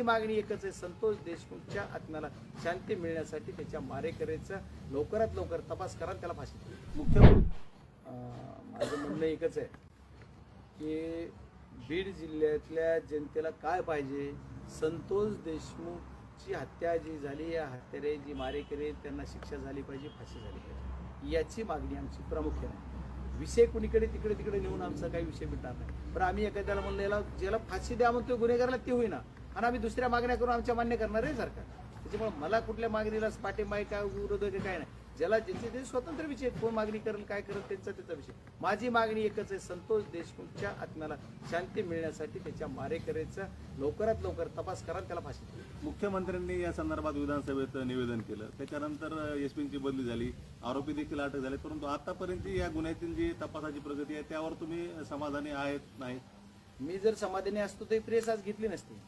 मागणी एकच आहे, संतोष देशमुखच्या आत्म्याला शांती मिळण्यासाठी त्याच्या मारेकऱ्याचा लवकरात लवकर तपास करा, त्याला फाशी द्या. माझं म्हणणं एकच आहे की बीड जिल्ह्यातल्या जनतेला काय पाहिजे, संतोष देशमुखची हत्या जी झाली, या हत्यारे जी मारेकरी त्यांना शिक्षा झाली पाहिजे, फाशी झाली पाहिजे, याची मागणी आमची प्रामुख्याने आहे. विषय कुणीकडे तिकडे नेऊन आमचा काही विषय मिटणार नाही. पण आम्ही एखाद्याला म्हणलं याला ज्याला फाशी द्या म्हणतो गुन्हेगाराला ते होईना, आणि आम्ही दुसऱ्या मागण्या करून आमच्या मान्य करणार आहे सरकार. त्याच्यामुळे मला कुठल्या मागणीला पाठिंबा आहे का विरोध आहे काय नाही, ज्याला ज्याचे ते स्वतंत्र विषय, कोण मागणी करेल काय करेल त्याचा विषय. माझी मागणी एकच आहे, संतोष देशमुखच्या आत्म्याला शांती मिळण्यासाठी त्याच्या मारेकऱ्याचा लवकरात लवकर तपास करा, त्याला फाशी द्या. मुख्यमंत्र्यांनी या संदर्भात विधानसभेत निवेदन केलं, त्याच्यानंतर एसपींची बदली झाली, आरोपी देखील अटक झाले, परंतु आतापर्यंत या गुन्ह्यातील जी तपासाची प्रगती आहे त्यावर तुम्ही समाधानी आहेत नाही? मी जर समाधानी असतो तर प्रेस आज घेतली नसती.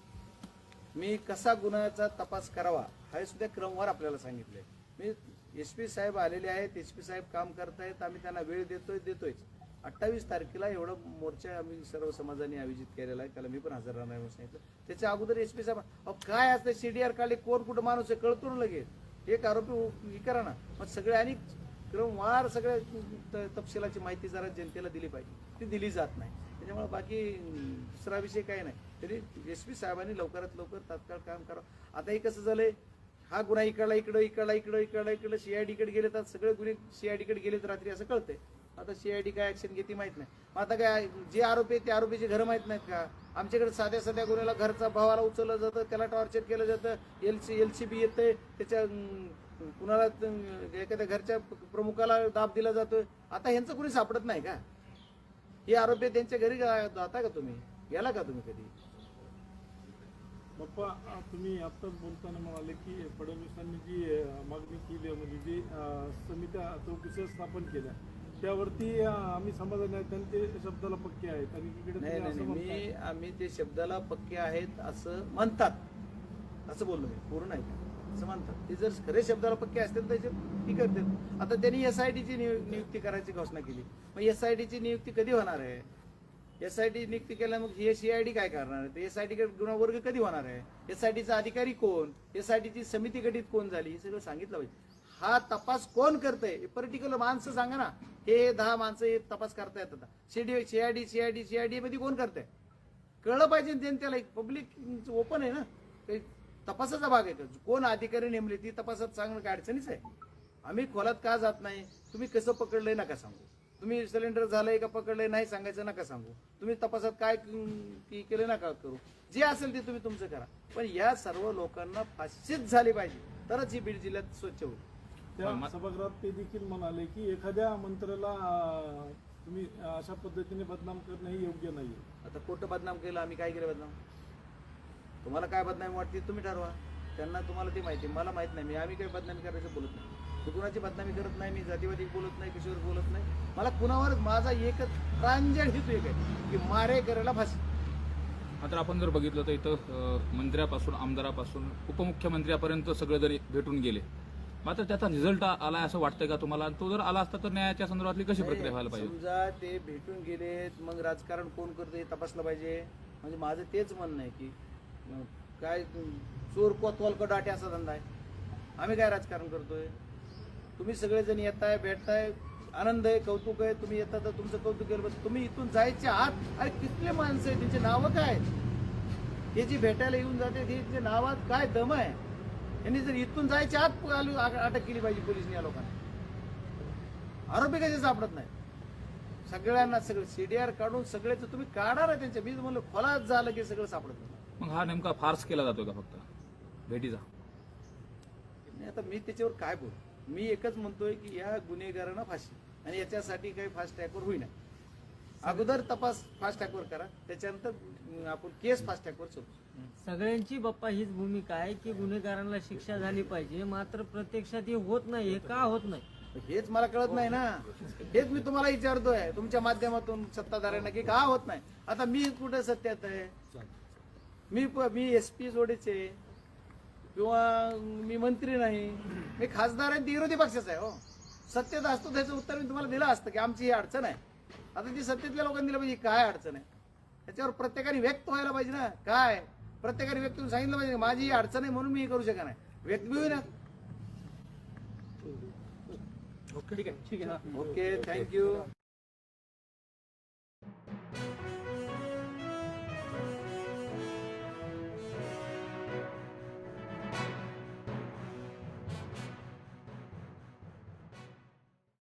मी कसा गुन्ह्याचा तपास करावा हा सुद्धा क्रमवार आपल्याला सांगितलंय. मी एसपी साहेब आलेले आहेत, एसपी साहेब काम करतायत, आम्ही त्यांना वेळ देतोयच. 28 तारखेला एवढा मोर्चा आम्ही सर्व समाजाने आयोजित केलेला आहे, त्याला मी पण हजर राहणार म्हणून सांगितलं. त्याच्या अगोदर एसपी साहेब काय असतं, सीडीआर काढले, कोण कुठं माणूस आहे कळतो ना लगेच, एक आरोपी हे करा ना. मग सगळे आणि क्रमवार सगळ्या तपशिलाची माहिती जरा जनतेला दिली पाहिजे, ती दिली जात नाही. त्याच्यामुळे बाकी दुसरा विषय काही नाही. तरी एसपी साहेबांनी लवकरात लवकर तात्काळ काम करावं. आता हे कसं झालंय, हा गुन्हा इकडला सीआयडीकडे गेले तर सगळे गुन्हे सीआयडीकडे गेलेत रात्री असं कळतंय. आता सीआयडी काय ऍक्शन घेते माहित नाही. आता काय जे आरोपी आहेत ते आरोपीचे घरं माहित नाहीत का? आमच्याकडे साध्या गुन्ह्याला घरचा भावाला उचललं जातं, त्याला टॉर्चर केलं जातं, एलसीबी येतंय, त्याच्या कुणाला एखाद्या घरच्या प्रमुखाला दाब दिला जातोय. आता ह्यांचं कुणी सापडत नाही का? हे आरोपी त्यांच्या घरी जाता का तुम्ही, गेला का तुम्ही कधी? बाप्पा, तुम्ही आत्ताच बोलताना म्हणाले की फडणवीसांनी जी मागणी केली, म्हणजे जी समित्या चौकशी स्थापन केल्या त्यावरती आम्ही समाधानी आहेत आणि ते शब्दाला पक्के आहेत, आणि नाही, आम्ही ते शब्दाला पक्के आहेत असं म्हणतात, असं बोललो मी, पूर्ण नाही असं म्हणतात. ते जर खरे शब्दाला पक्के असतील तर ती करतात. आता त्यांनी एसआयटीची नियुक्ती करायची घोषणा केली, मग एसआयटीची नियुक्ती कधी होणार आहे? एसआयटी नियुक्ती केल्या मग हे सीआयडी काय करणार आहे? एसआयटी गुन्हा वर्ग कधी होणार आहे? एसआयटीचा अधिकारी कोण? एसआयटीची समिती गठीत कोण झाली? हे सगळं सांगितलं पाहिजे. हा तपास कोण करतंय? पर्टिक्युलर माणसं सांगा ना. हे 10 माणसं हे तपास करतायत. आता सीआयडी मध्ये कोण करताय कळलं पाहिजे जनतेला. पब्लिक ओपन आहे ना, काही तपासाचा भाग आहे. कोण अधिकारी नेमले ती तपासात सांगणं काय अडचणीच आहे. आम्ही खोलात का जात नाही. तुम्ही कसं पकडलंय नका सांगू, तुम्ही सिलेंडर झालंय का पकडलंय नाही सांगायचं नका सांगू, तुम्ही तपासात काय केलं नका करू, जे असेल ते तुम्ही तुमचं करा. पण या सर्व लोकांना फाशीच झाली पाहिजे, तरच ही बीड जिल्ह्यात स्वच्छ होईल. त्या सभागृहात ते देखील म्हणाले की एखाद्या मंत्र्याला तुम्ही अशा पद्धतीने बदनाम करणं हे योग्य नाही. आता खोटं बदनाम केलं, आम्ही काय केलं बदनाम? तुम्हाला काय बदनामी वाटते तुम्ही ठरवा. त्यांना तुम्हाला ते माहिती, मला माहित नाही. आम्ही काही बदनामी करायचं बोलत नाही, कुणाची बदनामी करत नाही, मी जातीवादी बोलत नाही, कशावर बोलत नाही. मला कुणावर माझा एकच प्रांजळ हेतू एक आहे की मारे करायला फाशी. मात्र आपण जर बघितलं तर इथं मंत्र्यापासून आमदारापासून उपमुख्यमंत्र्यापर्यंत सगळे जरी भेटून गेले, मात्र त्याचा रिझल्ट आलाय असं वाटतंय का तुम्हाला? तो जर आला असता तर न्यायाच्या संदर्भातली कशी प्रक्रिया व्हायला पाहिजे? समजा ते भेटून गेलेत, मग राजकारण कोण करतं हे तपासलं पाहिजे. म्हणजे माझं तेच म्हणणं आहे की काय चोर कोतवाल का डाटे असा धंदा आहे. आम्ही काय राजकारण करतोय? तुम्ही सगळेजण येताय, भेटताय, आनंद आहे, कौतुक आहे. तुम्ही येता तर तुमचं कौतुक केलं पाहिजे. तुम्ही इथून जायचे आहात, अरे कितले माणसं आहे, त्यांचे नावं काय? हे जी भेटायला येऊन जाते त्यांच्या नावात काय दम आहे? यांनी जर इथून जायचे आत अटक केली पाहिजे पोलिसने या लोकांना. आरोपी कसे सापडत नाही? सगळ्यांना सगळं सीडीआर काढून सगळ्याच तुम्ही काढणार आहे त्यांच्या. मी म्हणलं खोलात झालं की सगळं सापडत नाही. मग हा नेमका फार्स केला जातोय का फक्त भेटीचा? आता मी त्याच्यावर काय बोलू? मी एकच म्हणतोय की या गुन्हेगारांना फाशी, आणि याच्यासाठी काही फास्ट ट्रॅकवर होईना. अगोदर तपास फास्ट ट्रॅकवर करा, त्याच्यानंतर आपण केस फास्ट ट्रॅकवर सोडू. सगळ्यांची बाप्पा हीच भूमिका आहे की गुन्हेगारांना शिक्षा झाली पाहिजे, मात्र प्रत्यक्षात हे होत नाही. हे का होत नाही हेच मला कळत नाही ना. हेच मी तुम्हाला विचारतोय तुमच्या माध्यमातून सत्ताधाऱ्यांना की का होत नाही. आता मी कुठे सत्यात आहे? मी एसपी जोडीचे किंवा मी मंत्री नाही, मी खासदार आहे, विरोधी पक्षाचा आहे. हो, सत्तेत असतो त्याचं उत्तर मी तुम्हाला दिलं असतं की आमची ही अडचण आहे. आता ती सत्तेतल्या लोकांनी दिलं पाहिजे काय अडचण आहे, त्याच्यावर प्रत्येकाने व्यक्त व्हायला पाहिजे ना. काय प्रत्येकाने व्यक्त करून सांगितलं पाहिजे माझी ही अडचण आहे म्हणून मी हे करू शकत नाही. व्यक्त बी होईना. ठीक आहे ओके, थँक्यू.